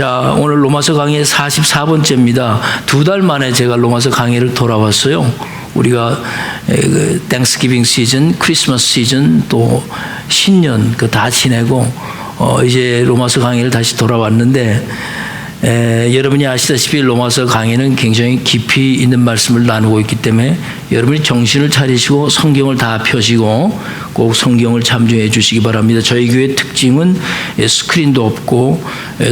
자, 오늘 로마서 강의 44번째입니다. 2달 만에 제가 로마서 강의를 돌아왔어요. 우리가 땡스기빙 시즌, 크리스마스 시즌, 또 신년 다 지내고 이제 로마서 강의를 다시 돌아왔는데 여러분이 아시다시피 로마서 강의는 굉장히 깊이 있는 말씀을 나누고 있기 때문에 여러분이 정신을 차리시고 성경을 다 펴시고 꼭 성경을 참조해 주시기 바랍니다. 저희 교회 특징은 스크린도 없고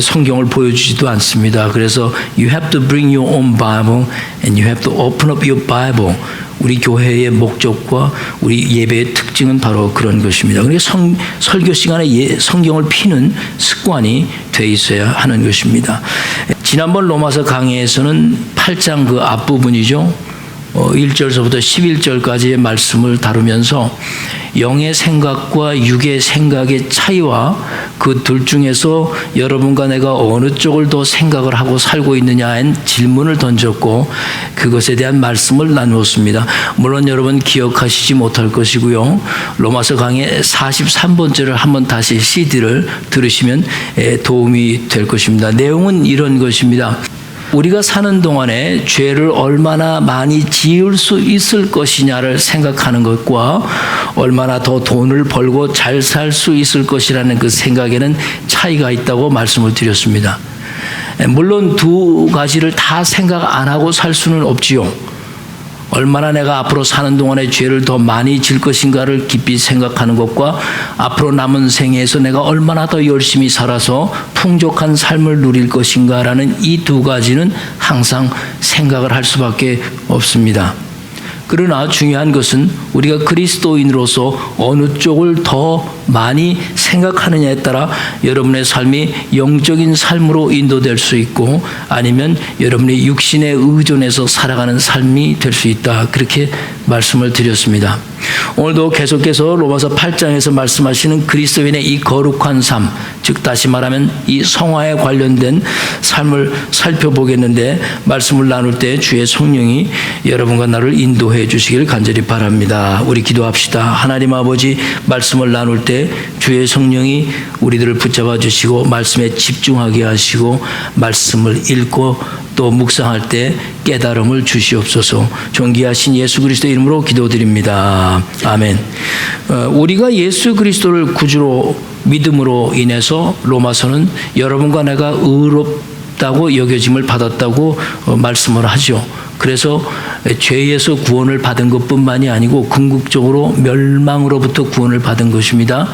성경을 보여주지도 않습니다. 그래서 You have to bring your own Bible and you have to open up your Bible. 우리 교회의 목적과 우리 예배의 특징은 바로 그런 것입니다. 그래서 설교 시간에 성경을 피는 습관이 돼 있어야 하는 것입니다. 지난번 로마서 강의에서는 8장 그 앞부분이죠. 1절서부터 11절까지의 말씀을 다루면서 영의 생각과 육의 생각의 차이와 그 둘 중에서 여러분과 내가 어느 쪽을 더 생각을 하고 살고 있느냐엔 질문을 던졌고 그것에 대한 말씀을 나누었습니다. 물론 여러분 기억하시지 못할 것이고요. 로마서 강의 43번째를 한번 다시 CD를 들으시면 도움이 될 것입니다. 내용은 이런 것입니다. 우리가 사는 동안에 죄를 얼마나 많이 지을 수 있을 것이냐를 생각하는 것과 얼마나 더 돈을 벌고 잘 살 수 있을 것이라는 그 생각에는 차이가 있다고 말씀을 드렸습니다. 물론 두 가지를 다 생각 안 하고 살 수는 없지요. 얼마나 내가 앞으로 사는 동안에 죄를 더 많이 질 것인가를 깊이 생각하는 것과 앞으로 남은 생에서 내가 얼마나 더 열심히 살아서 풍족한 삶을 누릴 것인가라는 이 두 가지는 항상 생각을 할 수밖에 없습니다. 그러나 중요한 것은 우리가 그리스도인으로서 어느 쪽을 더 많이 생각하느냐에 따라 여러분의 삶이 영적인 삶으로 인도될 수 있고 아니면 여러분이 육신에 의존해서 살아가는 삶이 될 수 있다. 그렇게 말씀을 드렸습니다. 오늘도 계속해서 로마서 8장에서 말씀하시는 그리스도인의 이 거룩한 삶, 즉 다시 말하면 이 성화에 관련된 삶을 살펴보겠는데 말씀을 나눌 때 주의 성령이 여러분과 나를 인도해 주시길 간절히 바랍니다. 우리 기도합시다. 하나님 아버지, 말씀을 나눌 때 주의 성령이 우리들을 붙잡아 주시고 말씀에 집중하게 하시고 말씀을 읽고 또 묵상할 때 깨달음을 주시옵소서. 존귀하신 예수 그리스도의 이름으로 기도드립니다. 아멘. 우리가 예수 그리스도를 구주로 믿음으로 인해서 로마서는 여러분과 내가 의롭다고 여겨짐을 받았다고 말씀을 하죠. 그래서 죄에서 구원을 받은 것뿐만이 아니고 궁극적으로 멸망으로부터 구원을 받은 것입니다.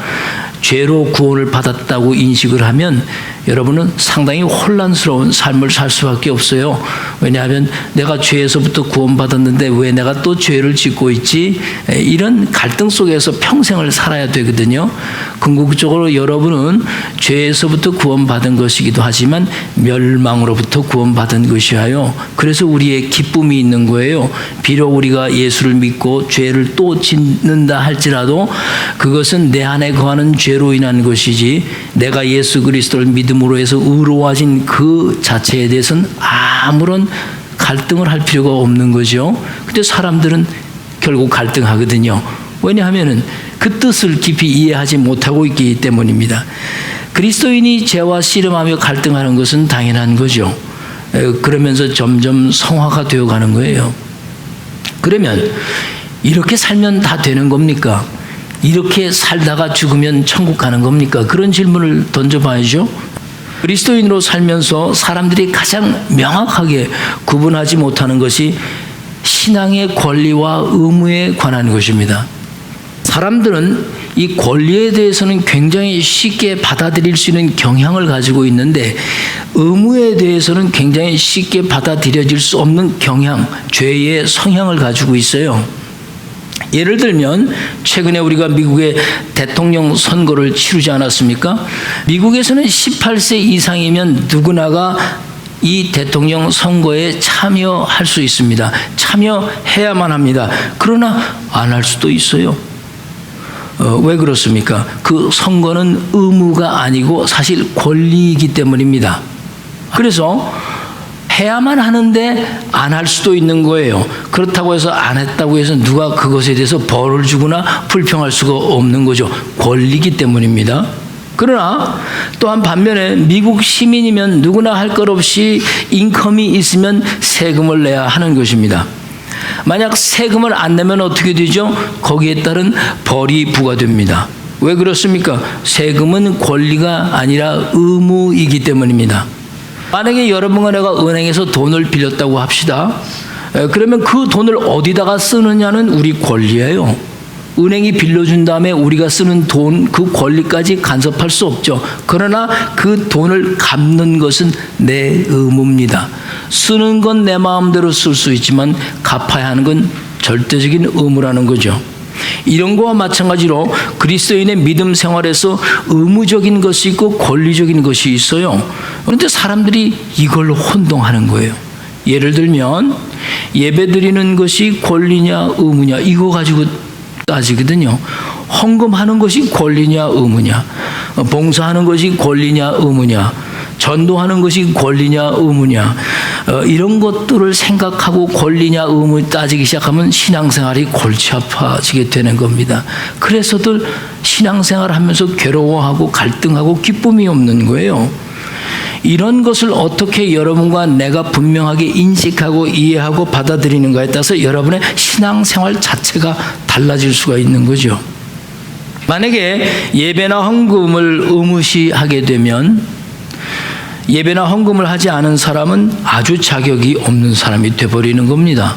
죄로 구원을 받았다고 인식을 하면 여러분은 상당히 혼란스러운 삶을 살 수밖에 없어요. 왜냐하면 내가 죄에서부터 구원받았는데 왜 내가 또 죄를 짓고 있지? 이런 갈등 속에서 평생을 살아야 되거든요. 궁극적으로 여러분은 죄에서부터 구원받은 것이기도 하지만 멸망으로부터 구원받은 것이에요. 그래서 우리의 기쁨이 있는 거예요. 비록 우리가 예수를 믿고 죄를 또 짓는다 할지라도 그것은 내 안에 거하는 죄로 인한 것이지 내가 예수 그리스도를 믿음으로 해서 의로워진 그 자체에 대해서는 아무런 갈등을 할 필요가 없는 거죠. 근데 사람들은 결국 갈등하거든요. 왜냐하면 그 뜻을 깊이 이해하지 못하고 있기 때문입니다. 그리스도인이 죄와 씨름하며 갈등하는 것은 당연한 거죠. 그러면서 점점 성화가 되어가는 거예요. 그러면 이렇게 살면 다 되는 겁니까? 이렇게 살다가 죽으면 천국 가는 겁니까? 그런 질문을 던져봐야죠. 그리스도인으로 살면서 사람들이 가장 명확하게 구분하지 못하는 것이 신앙의 권리와 의무에 관한 것입니다. 사람들은 이 권리에 대해서는 굉장히 쉽게 받아들일 수 있는 경향을 가지고 있는데 의무에 대해서는 굉장히 쉽게 받아들여질 수 없는 경향, 죄의 성향을 가지고 있어요. 예를 들면 최근에 우리가 미국의 대통령 선거를 치르지 않았습니까? 미국에서는 18세 이상이면 누구나가 이 대통령 선거에 참여할 수 있습니다. 참여해야만 합니다. 그러나 안 할 수도 있어요. 왜 그렇습니까? 그 선거는 의무가 아니고 사실 권리이기 때문입니다. 그래서 해야만 하는데 안 할 수도 있는 거예요. 그렇다고 해서 안 했다고 해서 누가 그것에 대해서 벌을 주거나 불평할 수가 없는 거죠. 권리이기 때문입니다. 그러나 또한 반면에 미국 시민이면 누구나 할 것 없이 인컴이 있으면 세금을 내야 하는 것입니다. 만약 세금을 안 내면 어떻게 되죠? 거기에 따른 벌이 부과됩니다. 왜 그렇습니까? 세금은 권리가 아니라 의무이기 때문입니다. 만약에 여러분과 내가 은행에서 돈을 빌렸다고 합시다. 그러면 그 돈을 어디다가 쓰느냐는 우리 권리예요. 은행이 빌려준 다음에 우리가 쓰는 돈, 그 권리까지 간섭할 수 없죠. 그러나 그 돈을 갚는 것은 내 의무입니다. 쓰는 건 내 마음대로 쓸 수 있지만 갚아야 하는 건 절대적인 의무라는 거죠. 이런 거와 마찬가지로 그리스도인의 믿음 생활에서 의무적인 것이 있고 권리적인 것이 있어요. 그런데 사람들이 이걸로 혼동하는 거예요. 예를 들면 예배드리는 것이 권리냐 의무냐 이거 가지고 따지거든요. 헌금하는 것이 권리냐 의무냐, 봉사하는 것이 권리냐 의무냐, 전도하는 것이 권리냐 의무냐, 이런 것들을 생각하고 권리냐 의무 따지기 시작하면 신앙생활이 골치 아파지게 되는 겁니다. 그래서들 신앙생활하면서 괴로워하고 갈등하고 기쁨이 없는 거예요. 이런 것을 어떻게 여러분과 내가 분명하게 인식하고 이해하고 받아들이는가에 따라서 여러분의 신앙생활 자체가 달라질 수가 있는 거죠. 만약에 예배나 헌금을 의무시하게 되면 예배나 헌금을 하지 않은 사람은 아주 자격이 없는 사람이 되어버리는 겁니다.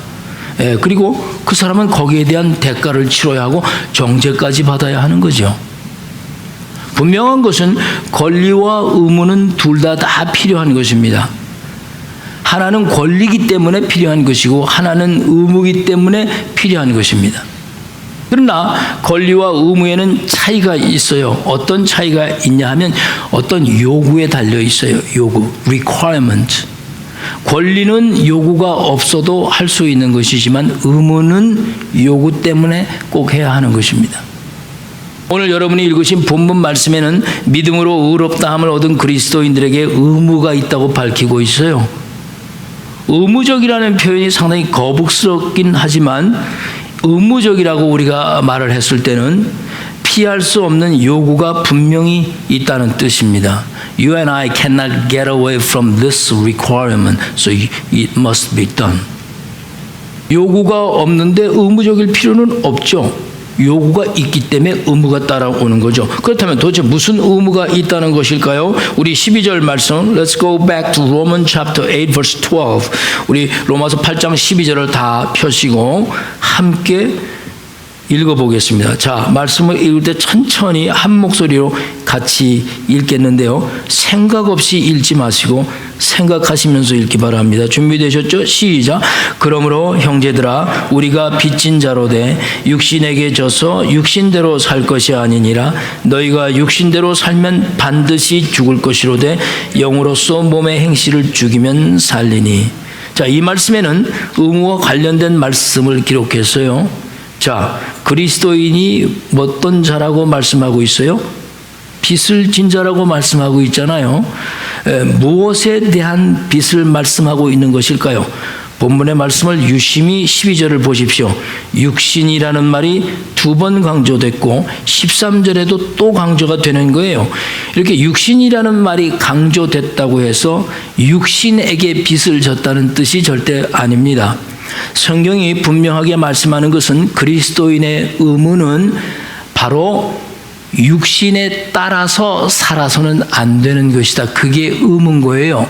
그리고 그 사람은 거기에 대한 대가를 치러야 하고 정죄까지 받아야 하는 거죠. 분명한 것은 권리와 의무는 둘 다 필요한 것입니다. 하나는 권리이기 때문에 필요한 것이고 하나는 의무이기 때문에 필요한 것입니다. 그러나 권리와 의무에는 차이가 있어요. 어떤 차이가 있냐 하면 어떤 요구에 달려 있어요. 요구, requirement. 권리는 요구가 없어도 할 수 있는 것이지만 의무는 요구 때문에 꼭 해야 하는 것입니다. 오늘 여러분이 읽으신 본문 말씀에는 믿음으로 의롭다함을 얻은 그리스도인들에게 의무가 있다고 밝히고 있어요. 의무적이라는 표현이 상당히 거북스럽긴 하지만 의무적이라고 우리가 말을 했을 때는 피할 수 없는 요구가 분명히 있다는 뜻입니다. You and I cannot get away from this requirement, so it must be done. 요구가 없는데 의무적일 필요는 없죠. 요구가 있기 때문에 의무가 따라오는 거죠. 그렇다면 도대체 무슨 의무가 있다는 것일까요? 우리 12절 말씀, Let's go back to Romans chapter 8 verse 12. 우리 로마서 8장 12절을 다 펴시고 함께 읽어보겠습니다. 자, 말씀을 읽을 때 천천히 한 목소리로 같이 읽겠는데요. 생각 없이 읽지 마시고 생각하시면서 읽기 바랍니다. 준비되셨죠? 시작. 그러므로 형제들아 우리가 빚진 자로 돼 육신에게 져서 육신대로 살 것이 아니니라. 너희가 육신대로 살면 반드시 죽을 것이로되 영으로서 몸의 행실을 죽이면 살리니. 자, 이 말씀에는 의무와 관련된 말씀을 기록했어요. 자, 그리스도인이 어떤 자라고 말씀하고 있어요? 빚을 진 자라고 말씀하고 있잖아요. 무엇에 대한 빚을 말씀하고 있는 것일까요? 본문의 말씀을 유심히 12절을 보십시오. 육신이라는 말이 2번 강조됐고 13절에도 또 강조가 되는 거예요. 이렇게 육신이라는 말이 강조됐다고 해서 육신에게 빚을 졌다는 뜻이 절대 아닙니다. 성경이 분명하게 말씀하는 것은 그리스도인의 의무는 바로 육신에 따라서 살아서는 안 되는 것이다. 그게 의무인 거예요.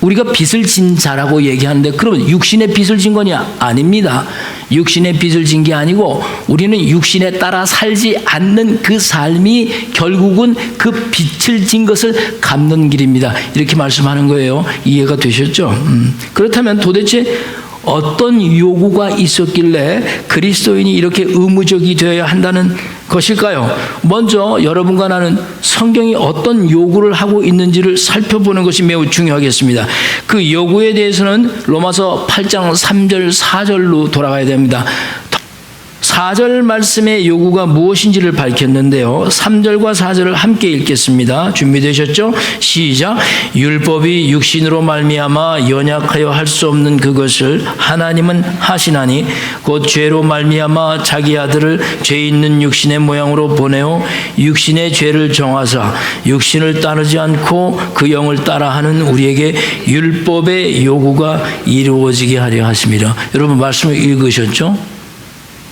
우리가 빚을 진 자라고 얘기하는데 그러면 육신의 빚을 진 거냐? 아닙니다. 육신의 빚을 진 게 아니고 우리는 육신에 따라 살지 않는 그 삶이 결국은 그 빚을 진 것을 갚는 길입니다. 이렇게 말씀하는 거예요. 이해가 되셨죠? 그렇다면 도대체 어떤 요구가 있었길래 그리스도인이 이렇게 의무적이 되어야 한다는 것일까요? 먼저 여러분과 나는 성경이 어떤 요구를 하고 있는지를 살펴보는 것이 매우 중요하겠습니다. 그 요구에 대해서는 로마서 8장 3절 4절로 돌아가야 됩니다. 4절 말씀의 요구가 무엇인지를 밝혔는데요. 3절과 4절을 함께 읽겠습니다. 준비되셨죠? 시작. 율법이 육신으로 말미암아 연약하여 할 수 없는 그것을 하나님은 하시나니 곧 죄로 말미암아 자기 아들을 죄 있는 육신의 모양으로 보내어 육신의 죄를 정하사 육신을 따르지 않고 그 영을 따라하는 우리에게 율법의 요구가 이루어지게 하려 하십니다. 여러분 말씀을 읽으셨죠?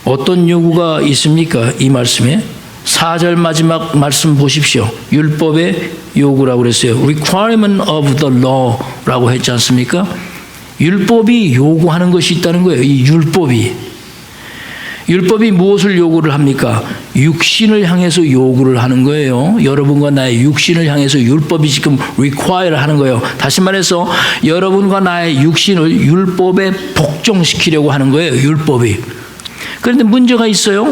어떤 요구가 있습니까? 이 말씀에 4절 마지막 말씀 보십시오. 율법의 요구라고 그랬어요. Requirement of the law라고 했지 않습니까? 율법이 요구하는 것이 있다는 거예요. 이 율법이 무엇을 요구를 합니까? 육신을 향해서 요구를 하는 거예요. 여러분과 나의 육신을 향해서 율법이 지금 require 하는 거예요. 다시 말해서 여러분과 나의 육신을 율법에 복종시키려고 하는 거예요. 율법이. 그런데 문제가 있어요.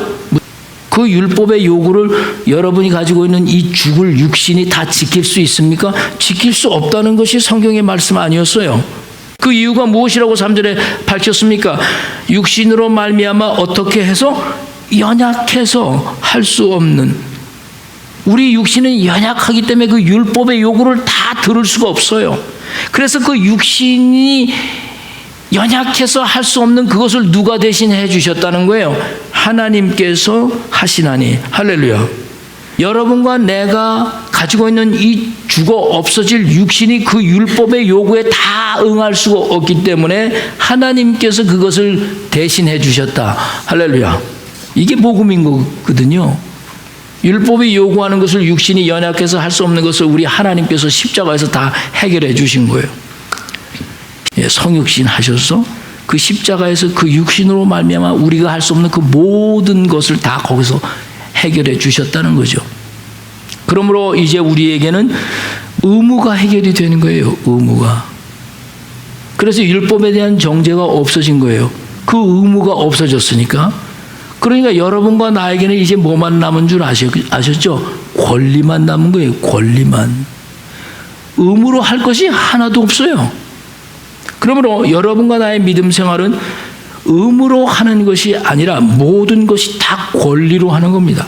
그 율법의 요구를 여러분이 가지고 있는 이 죽을 육신이 다 지킬 수 있습니까? 지킬 수 없다는 것이 성경의 말씀 아니었어요. 그 이유가 무엇이라고 3절에 밝혔습니까? 육신으로 말미암아 어떻게 해서 연약해서 할 수 없는, 우리 육신은 연약하기 때문에 그 율법의 요구를 다 들을 수가 없어요. 그래서 그 육신이 연약해서 할 수 없는 그것을 누가 대신해 주셨다는 거예요? 하나님께서 하시나니. 할렐루야. 여러분과 내가 가지고 있는 이 죽어 없어질 육신이 그 율법의 요구에 다 응할 수가 없기 때문에 하나님께서 그것을 대신해 주셨다. 할렐루야. 이게 복음인 거거든요. 율법이 요구하는 것을 육신이 연약해서 할 수 없는 것을 우리 하나님께서 십자가에서 다 해결해 주신 거예요. 성육신 하셔서 그 십자가에서 그 육신으로 말미암아 우리가 할 수 없는 그 모든 것을 다 거기서 해결해 주셨다는 거죠. 그러므로 이제 우리에게는 의무가 해결이 되는 거예요. 의무가. 그래서 율법에 대한 정죄가 없어진 거예요. 그 의무가 없어졌으니까. 그러니까 여러분과 나에게는 이제 뭐만 남은 줄 아셨죠? 권리만 남은 거예요. 권리만. 의무로 할 것이 하나도 없어요. 그러므로 여러분과 나의 믿음 생활은 의무로 하는 것이 아니라 모든 것이 다 권리로 하는 겁니다.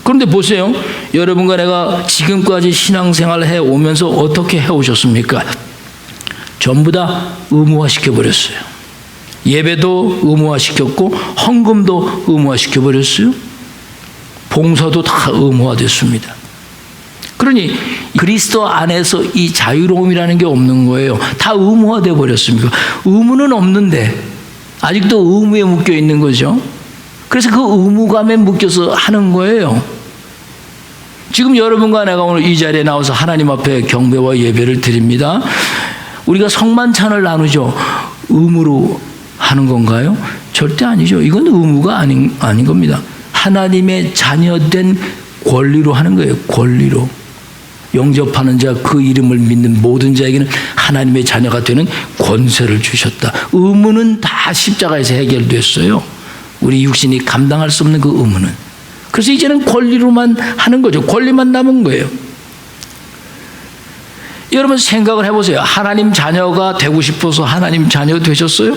그런데 보세요. 여러분과 내가 지금까지 신앙생활을 해오면서 어떻게 해오셨습니까? 전부 다 의무화시켜버렸어요. 예배도 의무화시켰고 헌금도 의무화시켜버렸어요. 봉사도 다 의무화됐습니다. 그러니 그리스도 안에서 이 자유로움이라는 게 없는 거예요. 다 의무화돼 버렸습니다. 의무는 없는데 아직도 의무에 묶여 있는 거죠. 그래서 그 의무감에 묶여서 하는 거예요. 지금 여러분과 내가 오늘 이 자리에 나와서 하나님 앞에 경배와 예배를 드립니다. 우리가 성만찬을 나누죠. 의무로 하는 건가요? 절대 아니죠. 이건 의무가 아닌 겁니다. 하나님의 자녀된 권리로 하는 거예요. 권리로. 영접하는 자, 그 이름을 믿는 모든 자에게는 하나님의 자녀가 되는 권세를 주셨다. 의무는 다 십자가에서 해결됐어요. 우리 육신이 감당할 수 없는 그 의무는. 그래서 이제는 권리로만 하는 거죠. 권리만 남은 거예요. 여러분 생각을 해보세요. 하나님 자녀가 되고 싶어서 하나님 자녀 되셨어요?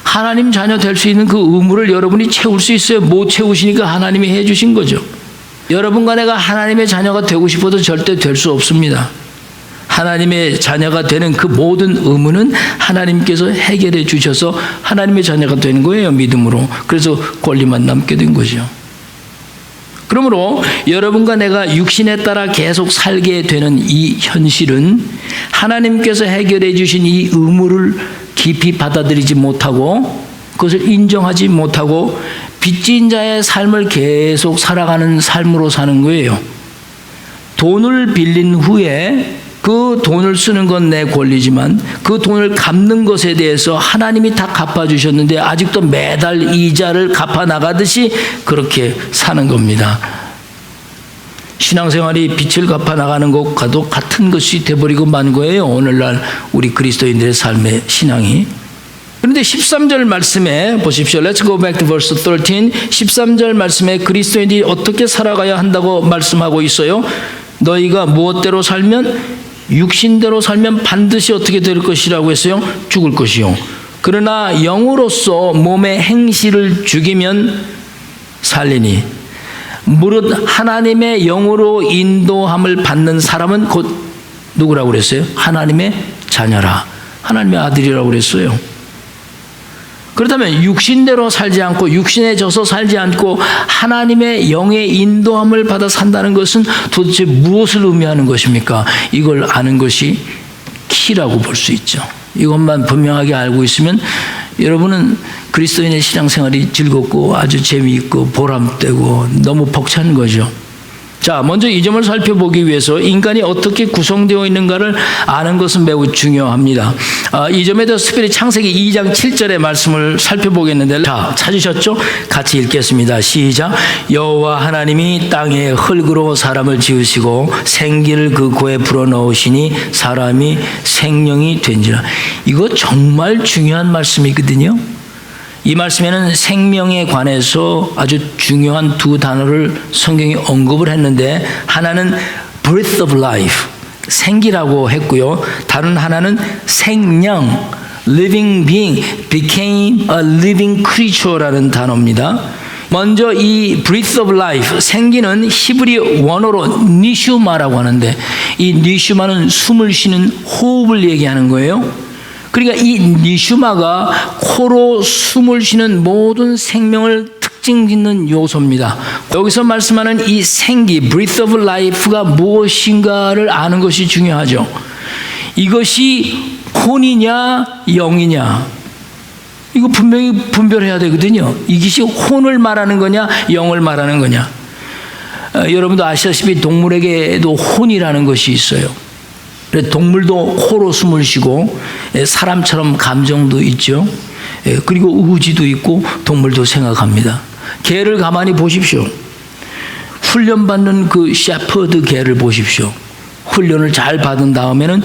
하나님 자녀 될 수 있는 그 의무를 여러분이 채울 수 있어요? 못 채우시니까 하나님이 해주신 거죠. 여러분과 내가 하나님의 자녀가 되고 싶어도 절대 될 수 없습니다. 하나님의 자녀가 되는 그 모든 의무는 하나님께서 해결해 주셔서 하나님의 자녀가 되는 거예요. 믿음으로. 그래서 권리만 남게 된 거죠. 그러므로 여러분과 내가 육신에 따라 계속 살게 되는 이 현실은 하나님께서 해결해 주신 이 의무를 깊이 받아들이지 못하고 그것을 인정하지 못하고 빚진 자의 삶을 계속 살아가는 삶으로 사는 거예요. 돈을 빌린 후에 그 돈을 쓰는 건 내 권리지만 그 돈을 갚는 것에 대해서 하나님이 다 갚아주셨는데 아직도 매달 이자를 갚아나가듯이 그렇게 사는 겁니다. 신앙생활이 빚을 갚아나가는 것과도 같은 것이 돼버리고 만 거예요. 오늘날 우리 그리스도인들의 삶의 신앙이. 그런데 13절 말씀에 보십시오. Let's go back to verse 13. 13절 말씀에 그리스도인들이 어떻게 살아가야 한다고 말씀하고 있어요. 너희가 무엇대로 살면 육신대로 살면 반드시 어떻게 될 것이라고 했어요? 죽을 것이요. 그러나 영으로서 몸의 행실을 죽이면 살리니 무릇 하나님의 영으로 인도함을 받는 사람은 곧 누구라고 그랬어요? 하나님의 자녀라. 하나님의 아들이라고 그랬어요. 그렇다면 육신대로 살지 않고 육신에 져서 살지 않고 하나님의 영의 인도함을 받아 산다는 것은 도대체 무엇을 의미하는 것입니까? 이걸 아는 것이 키라고 볼 수 있죠. 이것만 분명하게 알고 있으면 여러분은 그리스도인의 신앙생활이 즐겁고 아주 재미있고 보람되고 너무 벅찬 거죠. 자, 먼저 이 점을 살펴보기 위해서 인간이 어떻게 구성되어 있는가를 아는 것은 매우 중요합니다. 이 점에 대해서 특별히 창세기 2장 7절의 말씀을 살펴보겠는데, 자, 찾으셨죠? 같이 읽겠습니다. 시작. 여호와 하나님이 땅에 흙으로 사람을 지으시고 생기를 그 코에 불어넣으시니 사람이 생명이 된지라. 이거 정말 중요한 말씀이거든요. 이 말씀에는 생명에 관해서 아주 중요한 두 단어를 성경이 언급을 했는데, 하나는 breath of life, 생기라고 했고요. 다른 하나는 생명, living being, became a living creature라는 단어입니다. 먼저 이 breath of life, 생기는 히브리 원어로 니슈마라고 하는데, 이 니슈마는 숨을 쉬는 호흡을 얘기하는 거예요. 그러니까 이 니슈마가 코로 숨을 쉬는 모든 생명을 특징짓는 요소입니다. 여기서 말씀하는 이 생기, breath of life가 무엇인가를 아는 것이 중요하죠. 이것이 혼이냐 영이냐, 이거 분명히 분별해야 되거든요. 이것이 혼을 말하는 거냐 영을 말하는 거냐. 여러분도 아시다시피 동물에게도 혼이라는 것이 있어요. 동물도 코로 숨을 쉬고 사람처럼 감정도 있죠. 그리고 의지도 있고 동물도 생각합니다. 개를 가만히 보십시오. 훈련받는 그 셰퍼드 개를 보십시오. 훈련을 잘 받은 다음에는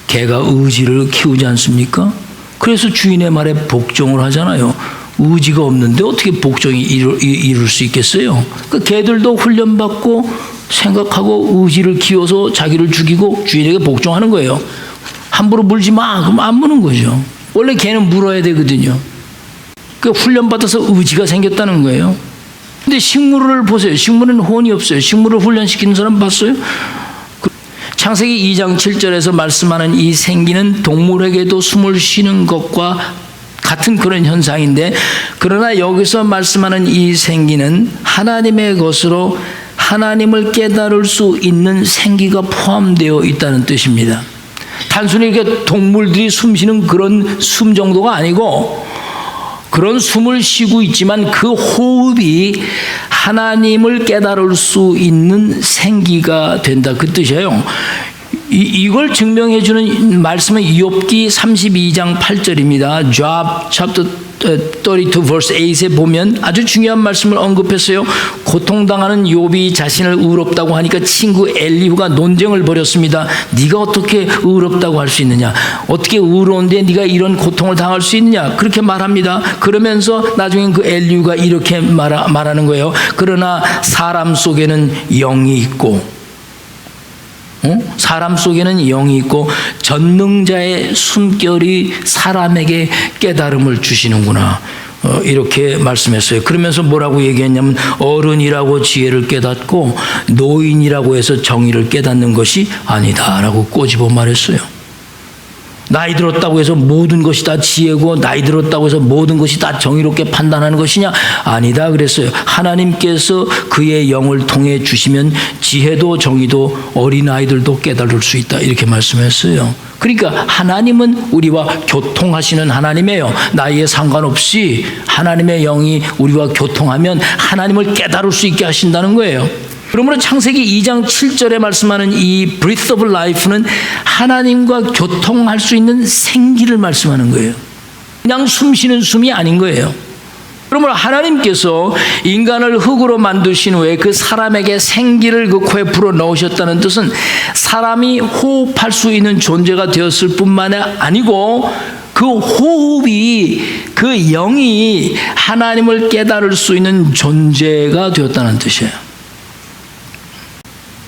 개가 의지를 키우지 않습니까? 그래서 주인의 말에 복종을 하잖아요. 의지가 없는데 어떻게 복종이 이룰 수 있겠어요? 그 개들도 훈련받고 생각하고 의지를 키워서 자기를 죽이고 주인에게 복종하는 거예요. 함부로 물지 마. 그럼 안 무는 거죠. 원래 개는 물어야 되거든요. 그 훈련받아서 의지가 생겼다는 거예요. 근데 식물을 보세요. 식물은 혼이 없어요. 식물을 훈련시키는 사람 봤어요? 창세기 2장 7절에서 말씀하는 이 생기는 동물에게도 숨을 쉬는 것과 같은 그런 현상인데, 그러나 여기서 말씀하는 이 생기는 하나님의 것으로 하나님을 깨달을 수 있는 생기가 포함되어 있다는 뜻입니다. 단순히 이렇게 동물들이 숨쉬는 그런 숨 정도가 아니고, 그런 숨을 쉬고 있지만 그 호흡이 하나님을 깨달을 수 있는 생기가 된다, 그 뜻이에요. 이걸 증명해 주는 말씀은 욥기 32장 8절입니다. Job chapter 32 verse 8에 보면 아주 중요한 말씀을 언급했어요. 고통당하는 욥이 자신을 의롭다고 하니까 친구 엘리후가 논쟁을 벌였습니다. 네가 어떻게 의롭다고 할 수 있느냐? 어떻게 의로운데 네가 이런 고통을 당할 수 있느냐? 그렇게 말합니다. 그러면서 나중엔 그 엘리후가 이렇게 말하는 거예요. 그러나 사람 속에는 영이 있고, 사람 속에는 영이 있고 전능자의 숨결이 사람에게 깨달음을 주시는구나. 이렇게 말씀했어요. 그러면서 뭐라고 얘기했냐면, 어른이라고 지혜를 깨닫고 노인이라고 해서 정의를 깨닫는 것이 아니다라고 꼬집어 말했어요. 나이 들었다고 해서 모든 것이 다 지혜고 나이 들었다고 해서 모든 것이 다 정의롭게 판단하는 것이냐? 아니다 그랬어요. 하나님께서 그의 영을 통해 주시면 지혜도 정의도 어린아이들도 깨달을 수 있다, 이렇게 말씀했어요. 그러니까 하나님은 우리와 교통하시는 하나님이에요. 나이에 상관없이 하나님의 영이 우리와 교통하면 하나님을 깨달을 수 있게 하신다는 거예요. 그러므로 창세기 2장 7절에 말씀하는 이 breath of life는 하나님과 교통할 수 있는 생기를 말씀하는 거예요. 그냥 숨 쉬는 숨이 아닌 거예요. 그러므로 하나님께서 인간을 흙으로 만드신 후에 그 사람에게 생기를 그 코에 불어 넣으셨다는 뜻은 사람이 호흡할 수 있는 존재가 되었을 뿐만 아니고, 그 호흡이, 그 영이 하나님을 깨달을 수 있는 존재가 되었다는 뜻이에요.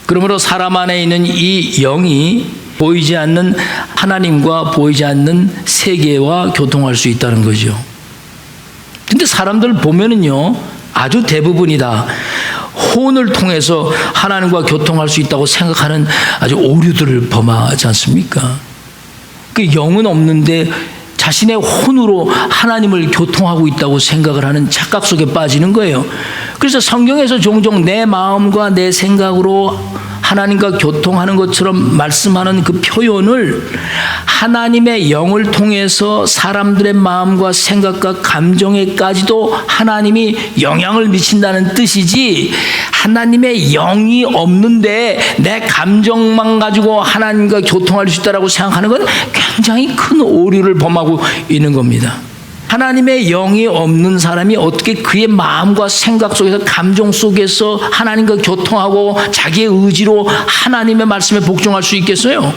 그러므로 사람 안에 있는 이 영이 보이지 않는 하나님과 보이지 않는 세계와 교통할 수 있다는 거죠. 근데 사람들 보면은요, 아주 대부분이 다 혼을 통해서 하나님과 교통할 수 있다고 생각하는 아주 오류들을 범하지 않습니까? 그 영은 없는데 자신의 혼으로 하나님을 교통하고 있다고 생각을 하는 착각 속에 빠지는 거예요. 그래서 성경에서 종종 내 마음과 내 생각으로 하나님과 교통하는 것처럼 말씀하는 그 표현을 하나님의 영을 통해서 사람들의 마음과 생각과 감정에까지도 하나님이 영향을 미친다는 뜻이지, 하나님의 영이 없는데 내 감정만 가지고 하나님과 교통할 수 있다고 생각하는 건 굉장히 큰 오류를 범하고 있는 겁니다. 하나님의 영이 없는 사람이 어떻게 그의 마음과 생각 속에서, 감정 속에서 하나님과 교통하고 자기의 의지로 하나님의 말씀에 복종할 수 있겠어요?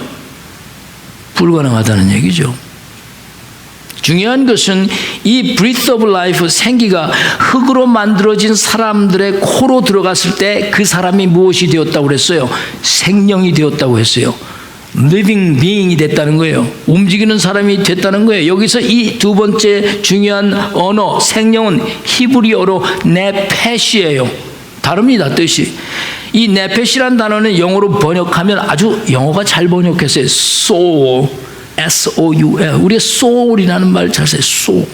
불가능하다는 얘기죠. 중요한 것은 이 breath of life, 생기가 흙으로 만들어진 사람들의 코로 들어갔을 때 그 사람이 무엇이 되었다고 그랬어요? 생명이 되었다고 했어요. living being이 됐다는 거예요. 움직이는 사람이 됐다는 거예요. 여기서 이 두 번째 중요한 언어, 생명은 히브리어로 네페시예요. 다릅니다, 뜻이. 이 네페시란 단어는 영어로 번역하면 아주 영어가 잘 번역했어요. soul, S-O-U-L. 우리가 soul이라는 말 잘 써요. soul.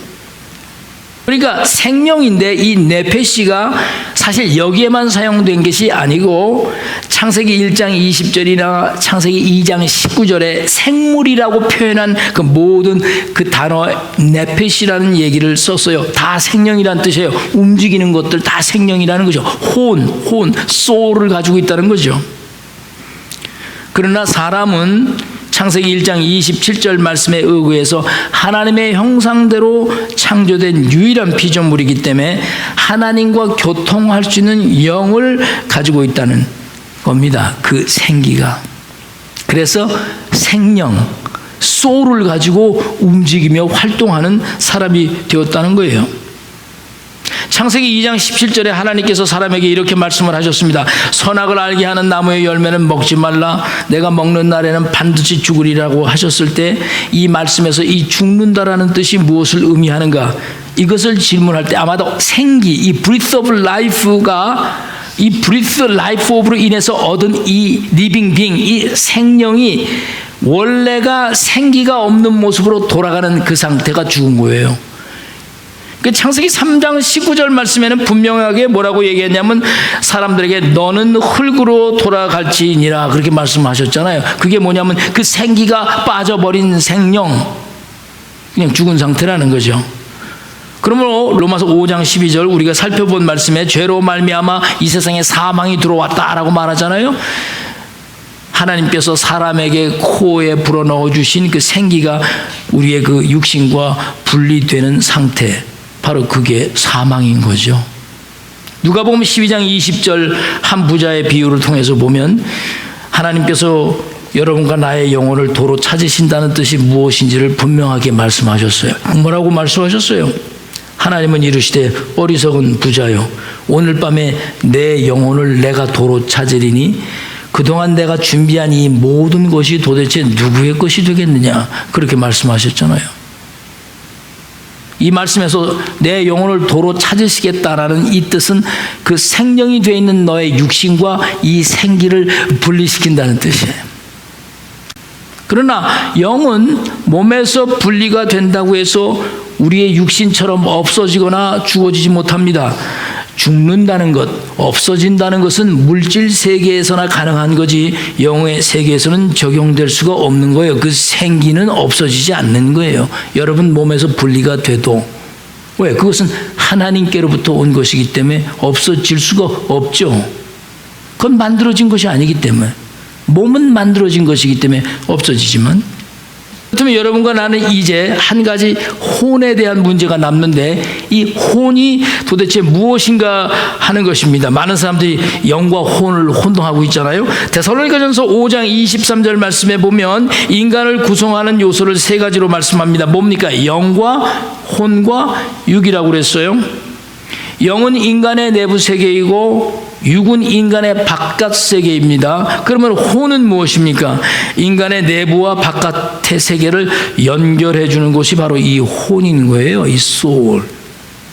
그러니까 생명인데 이 네페시가 사실 여기에만 사용된 것이 아니고 창세기 1장 20절이나 창세기 2장 19절에 생물이라고 표현한 그 모든 그 단어 네페시라는 얘기를 썼어요. 다 생명이라는 뜻이에요. 움직이는 것들 다 생명이라는 거죠. 혼, 소울을 가지고 있다는 거죠. 그러나 사람은 창세기 1장 27절 말씀에 의거해서 하나님의 형상대로 창조된 유일한 피조물이기 때문에 하나님과 교통할 수 있는 영을 가지고 있다는 겁니다. 그 생기가. 그래서 생명, 소울을 가지고 움직이며 활동하는 사람이 되었다는 거예요. 창세기 2장 17절에 하나님께서 사람에게 이렇게 말씀을 하셨습니다. 선악을 알게 하는 나무의 열매는 먹지 말라. 내가 먹는 날에는 반드시 죽으리라고 하셨을 때 이 말씀에서 이 죽는다라는 뜻이 무엇을 의미하는가? 이것을 질문할 때 아마도 생기, 이 breath of life가 이 breath life of로 인해서 얻은 이 living being, 이 생명이 원래가 생기가 없는 모습으로 돌아가는 그 상태가 죽은 거예요. 창세기 3장 19절 말씀에는 분명하게 뭐라고 얘기했냐면 사람들에게 너는 흙으로 돌아갈지니라 그렇게 말씀하셨잖아요. 그게 뭐냐면 그 생기가 빠져버린 생명, 그냥 죽은 상태라는 거죠. 그러므로 로마서 5장 12절 우리가 살펴본 말씀에 죄로 말미암아 이 세상에 사망이 들어왔다라고 말하잖아요. 하나님께서 사람에게 코에 불어넣어 주신 그 생기가 우리의 그 육신과 분리되는 상태, 바로 그게 사망인 거죠. 누가복음 12장 20절 한 부자의 비유를 통해서 보면 하나님께서 여러분과 나의 영혼을 도로 찾으신다는 뜻이 무엇인지를 분명하게 말씀하셨어요. 뭐라고 말씀하셨어요? 하나님은 이르시되 어리석은 부자요, 오늘 밤에 내 영혼을 내가 도로 찾으리니 그동안 내가 준비한 이 모든 것이 도대체 누구의 것이 되겠느냐, 그렇게 말씀하셨잖아요. 이 말씀에서 내 영혼을 도로 찾으시겠다라는 이 뜻은 그 생명이 되어 있는 너의 육신과 이 생기를 분리시킨다는 뜻이에요. 그러나 영은 몸에서 분리가 된다고 해서 우리의 육신처럼 없어지거나 죽어지지 못합니다. 죽는다는 것, 없어진다는 것은 물질 세계에서나 가능한 거지 영의 세계에서는 적용될 수가 없는 거예요. 그 생기는 없어지지 않는 거예요. 여러분 몸에서 분리가 돼도. 왜? 그것은 하나님께로부터 온 것이기 때문에 없어질 수가 없죠. 그건 만들어진 것이 아니기 때문에. 몸은 만들어진 것이기 때문에 없어지지만, 그렇다면 여러분과 나는 이제 한 가지 혼에 대한 문제가 남는데 이 혼이 도대체 무엇인가 하는 것입니다. 많은 사람들이 영과 혼을 혼동하고 있잖아요. 데살로니가전서 5장 23절 말씀에 보면 인간을 구성하는 요소를 세 가지로 말씀합니다. 뭡니까? 영과 혼과 육이라고 그랬어요. 영은 인간의 내부 세계이고 육은 인간의 바깥 세계입니다. 그러면 혼은 무엇입니까? 인간의 내부와 바깥의 세계를 연결해 주는 곳이 바로 이 혼인 거예요. 이 soul.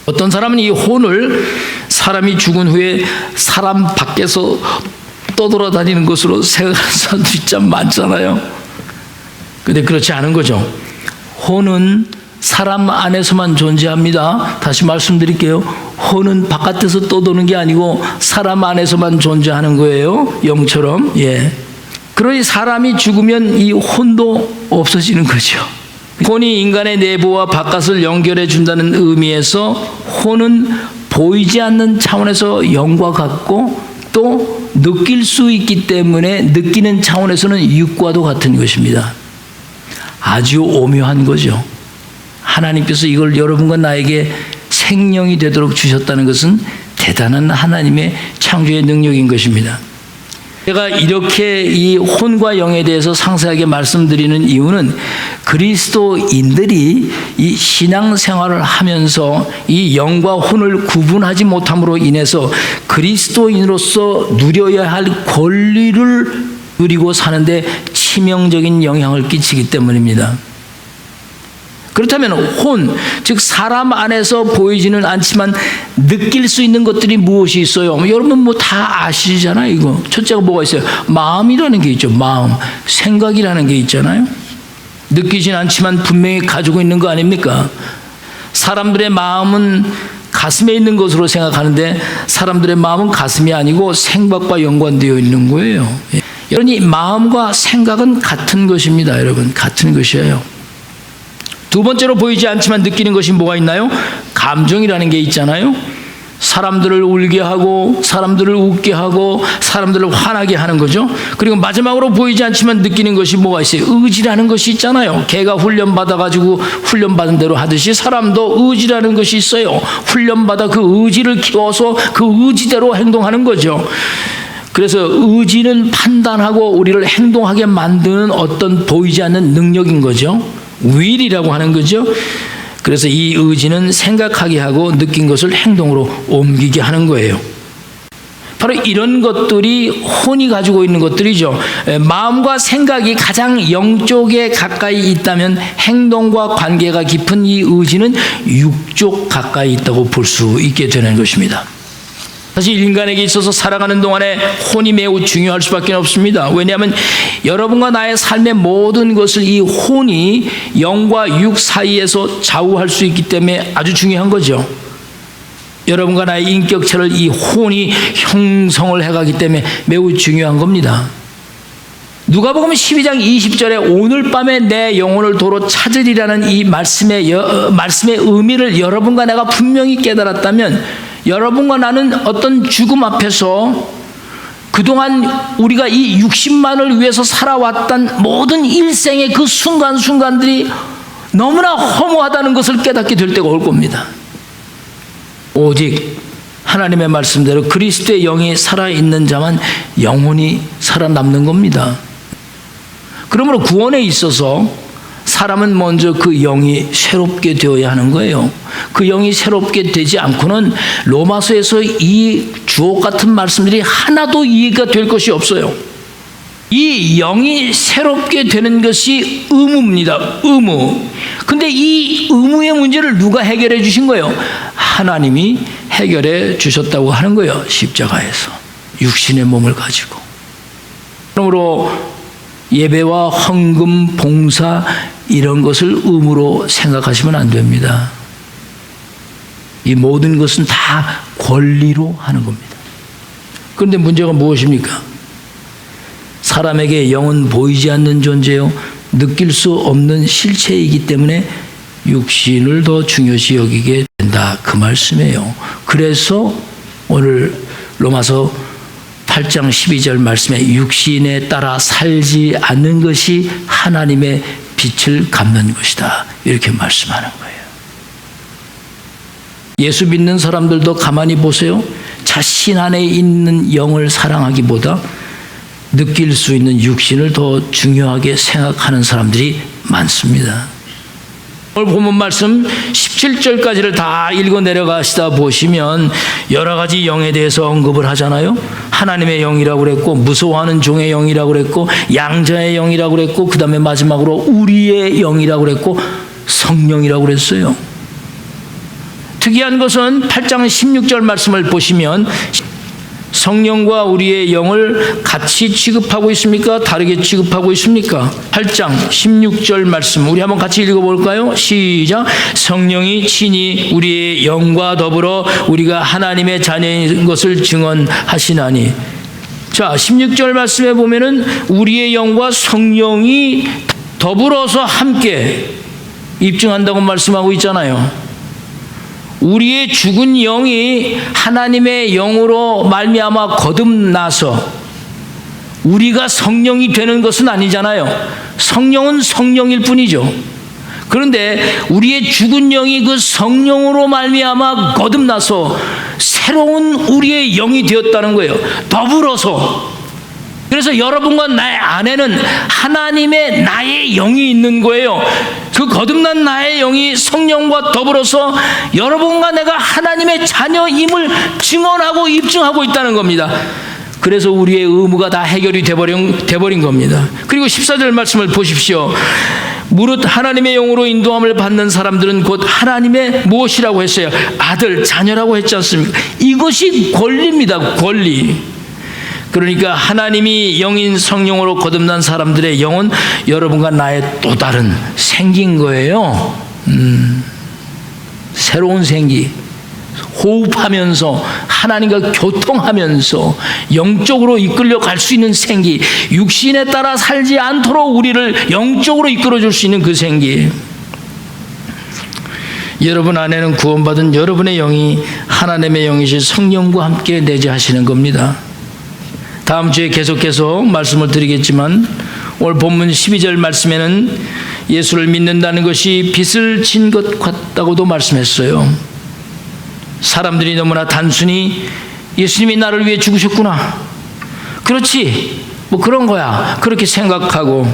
어떤 사람은 이 혼을 사람이 죽은 후에 사람 밖에서 떠돌아다니는 것으로 생각하는 사람들이 참 많잖아요. 근데 그렇지 않은 거죠. 혼은 사람 안에서만 존재합니다. 다시 말씀드릴게요. 혼은 바깥에서 떠도는 게 아니고 사람 안에서만 존재하는 거예요. 영처럼. 예. 그러니 사람이 죽으면 이 혼도 없어지는 거죠. 혼이 인간의 내부와 바깥을 연결해 준다는 의미에서 혼은 보이지 않는 차원에서 영과 같고 또 느낄 수 있기 때문에 느끼는 차원에서는 육과도 같은 것입니다. 아주 오묘한 거죠. 하나님께서 이걸 여러분과 나에게 생명이 되도록 주셨다는 것은 대단한 하나님의 창조의 능력인 것입니다. 제가 이렇게 이 혼과 영에 대해서 상세하게 말씀드리는 이유는 그리스도인들이 이 신앙생활을 하면서 이 영과 혼을 구분하지 못함으로 인해서 그리스도인으로서 누려야 할 권리를 누리고 사는데 치명적인 영향을 끼치기 때문입니다. 그렇다면 혼, 즉 사람 안에서 보이지는 않지만 느낄 수 있는 것들이 무엇이 있어요? 여러분 뭐 다 아시잖아요. 이거 첫째가 뭐가 있어요? 마음이라는 게 있죠. 마음, 생각이라는 게 있잖아요. 느끼진 않지만 분명히 가지고 있는 거 아닙니까? 사람들의 마음은 가슴에 있는 것으로 생각하는데 사람들의 마음은 가슴이 아니고 생각과 연관되어 있는 거예요. 여러분, 마음과 생각은 같은 것입니다. 여러분, 같은 것이에요. 두 번째로 보이지 않지만 느끼는 것이 뭐가 있나요? 감정이라는 게 있잖아요. 사람들을 울게 하고 사람들을 웃게 하고 사람들을 화나게 하는 거죠. 그리고 마지막으로 보이지 않지만 느끼는 것이 뭐가 있어요? 의지라는 것이 있잖아요. 개가 훈련받아가지고 훈련받은 대로 하듯이 사람도 의지라는 것이 있어요. 훈련받아 그 의지를 키워서 그 의지대로 행동하는 거죠. 그래서 의지는 판단하고 우리를 행동하게 만드는 어떤 보이지 않는 능력인 거죠. will이라고 하는 거죠. 그래서 이 의지는 생각하게 하고 느낀 것을 행동으로 옮기게 하는 거예요. 바로 이런 것들이 혼이 가지고 있는 것들이죠. 마음과 생각이 가장 영쪽에 가까이 있다면 행동과 관계가 깊은 이 의지는 육쪽 가까이 있다고 볼 수 있게 되는 것입니다. 사실 인간에게 있어서 살아가는 동안에 혼이 매우 중요할 수밖에 없습니다. 왜냐하면 여러분과 나의 삶의 모든 것을 이 혼이 영과 육 사이에서 좌우할 수 있기 때문에 아주 중요한 거죠. 여러분과 나의 인격체를 이 혼이 형성을 해가기 때문에 매우 중요한 겁니다. 누가복음 12장 20절에 오늘 밤에 내 영혼을 도로 찾으리라는 이 말씀의 의미를 여러분과 내가 분명히 깨달았다면 여러분과 나는 어떤 죽음 앞에서 그동안 우리가 이 60만을 위해서 살아왔던 모든 일생의 그 순간순간들이 너무나 허무하다는 것을 깨닫게 될 때가 올 겁니다. 오직 하나님의 말씀대로 그리스도의 영이 살아있는 자만 영혼이 살아남는 겁니다. 그러므로 구원에 있어서 사람은 먼저 그 영이 새롭게 되어야 하는 거예요. 그 영이 새롭게 되지 않고는 로마서에서 이 주옥 같은 말씀들이 하나도 이해가 될 것이 없어요. 이 영이 새롭게 되는 것이 의무입니다. 의무. 근데 이 의무의 문제를 누가 해결해 주신 거예요? 하나님이 해결해 주셨다고 하는 거예요. 십자가에서 육신의 몸을 가지고. 그러므로 예배와 헌금, 봉사 이런 것을 의무로 생각하시면 안 됩니다. 이 모든 것은 다 권리로 하는 겁니다. 그런데 문제가 무엇입니까? 사람에게 영은 보이지 않는 존재요, 느낄 수 없는 실체이기 때문에 육신을 더 중요시 여기게 된다, 그 말씀이에요. 그래서 오늘 로마서 8장 12절 말씀에 육신에 따라 살지 않는 것이 하나님의 빛을 갚는 것이다, 이렇게 말씀하는 거예요. 예수 믿는 사람들도 가만히 보세요. 자신 안에 있는 영을 사랑하기보다 느낄 수 있는 육신을 더 중요하게 생각하는 사람들이 많습니다. 오늘 본문 말씀 17절까지를 다 읽어 내려가시다 보시면 여러 가지 영에 대해서 언급을 하잖아요. 하나님의 영이라고 그랬고, 무서워하는 종의 영이라고 그랬고, 양자의 영이라고 그랬고, 그 다음에 마지막으로 우리의 영이라고 그랬고, 성령이라고 그랬어요. 특이한 것은 8장 16절 말씀을 보시면 성령과 우리의 영을 같이 취급하고 있습니까? 다르게 취급하고 있습니까? 8장 16절 말씀 우리 한번 같이 읽어볼까요? 시작. 성령이 친히 우리의 영과 더불어 우리가 하나님의 자녀인 것을 증언하시나니. 자, 16절 말씀에 보면은 우리의 영과 성령이 더불어서 함께 입증한다고 말씀하고 있잖아요. 우리의 죽은 영이 하나님의 영으로 말미암아 거듭나서 우리가 성령이 되는 것은 아니잖아요. 성령은 성령일 뿐이죠. 그런데 우리의 죽은 영이 그 성령으로 말미암아 거듭나서 새로운 우리의 영이 되었다는 거예요. 더불어서. 그래서 여러분과 나의 안에는 하나님의 나의 영이 있는 거예요. 그 거듭난 나의 영이 성령과 더불어서 여러분과 내가 하나님의 자녀임을 증언하고 입증하고 있다는 겁니다. 그래서 우리의 의무가 다 해결이 돼버린 겁니다. 그리고 14절 말씀을 보십시오. 무릇 하나님의 영으로 인도함을 받는 사람들은 곧 하나님의 무엇이라고 했어요? 아들, 자녀라고 했지 않습니까? 이것이 권리입니다. 권리. 그러니까 하나님이 영인 성령으로 거듭난 사람들의 영은 여러분과 나의 또 다른 생긴 거예요. 새로운 생기. 호흡하면서 하나님과 교통하면서 영적으로 이끌려 갈 수 있는 생기, 육신에 따라 살지 않도록 우리를 영적으로 이끌어 줄 수 있는 그 생기. 여러분 안에는 구원받은 여러분의 영이 하나님의 영이신 성령과 함께 내재하시는 겁니다. 다음 주에 계속해서 말씀을 드리겠지만 오늘 본문 12절 말씀에는 예수를 믿는다는 것이 빚을 진 것 같다고도 말씀했어요. 사람들이 너무나 단순히 예수님이 나를 위해 죽으셨구나, 그렇지, 뭐 그런 거야, 그렇게 생각하고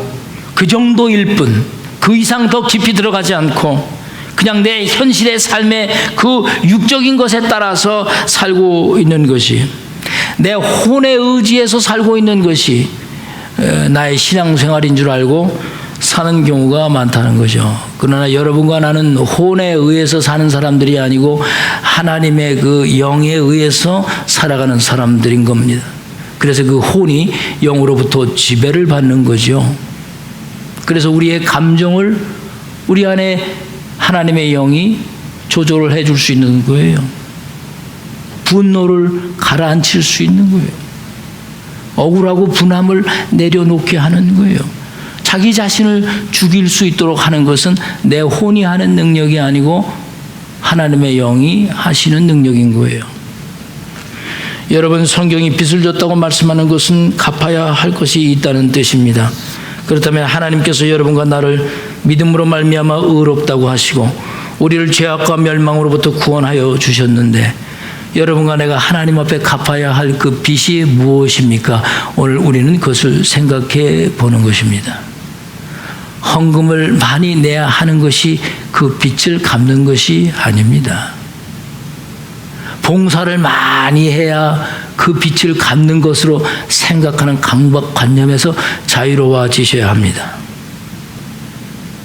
그 정도일 뿐, 그 이상 더 깊이 들어가지 않고 그냥 내 현실의 삶의 그 육적인 것에 따라서 살고 있는 것이, 내 혼의 의지에서 살고 있는 것이 나의 신앙생활인 줄 알고 사는 경우가 많다는 거죠. 그러나 여러분과 나는 혼에 의해서 사는 사람들이 아니고 하나님의 그 영에 의해서 살아가는 사람들인 겁니다. 그래서 그 혼이 영으로부터 지배를 받는 거죠. 그래서 우리의 감정을 우리 안에 하나님의 영이 조절을 해줄 수 있는 거예요. 분노를 가라앉힐 수 있는 거예요. 억울하고 분함을 내려놓게 하는 거예요. 자기 자신을 죽일 수 있도록 하는 것은 내 혼이 하는 능력이 아니고 하나님의 영이 하시는 능력인 거예요. 여러분, 성경이 빚을 졌다고 말씀하는 것은 갚아야 할 것이 있다는 뜻입니다. 그렇다면 하나님께서 여러분과 나를 믿음으로 말미암아 의롭다고 하시고 우리를 죄악과 멸망으로부터 구원하여 주셨는데 여러분과 내가 하나님 앞에 갚아야 할 그 빚이 무엇입니까? 오늘 우리는 그것을 생각해 보는 것입니다. 헌금을 많이 내야 하는 것이 그 빚을 갚는 것이 아닙니다. 봉사를 많이 해야 그 빚을 갚는 것으로 생각하는 강박관념에서 자유로워지셔야 합니다.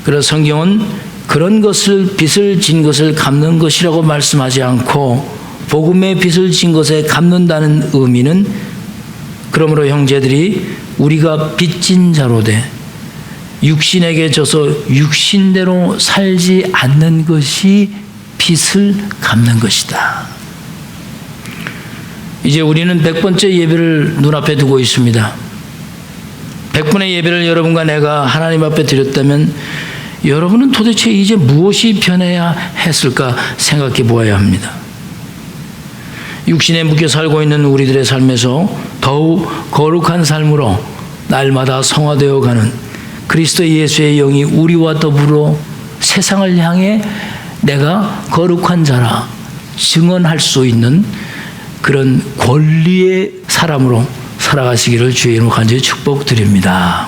그래서 성경은 그런 것을 빚을 진 것을 갚는 것이라고 말씀하지 않고 복음의 빚을 진 것에 갚는다는 의미는 그러므로 형제들이 우리가 빚진 자로 돼 육신에게 져서 육신대로 살지 않는 것이 빚을 갚는 것이다. 이제 우리는 100번째 예배를 눈앞에 두고 있습니다. 100분의 예배를 여러분과 내가 하나님 앞에 드렸다면 여러분은 도대체 이제 무엇이 변해야 했을까 생각해 보아야 합니다. 육신에 묶여 살고 있는 우리들의 삶에서 더욱 거룩한 삶으로 날마다 성화되어 가는 그리스도 예수의 영이 우리와 더불어 세상을 향해 내가 거룩한 자라 증언할 수 있는 그런 권리의 사람으로 살아가시기를 주의 이름으로 간절히 축복드립니다.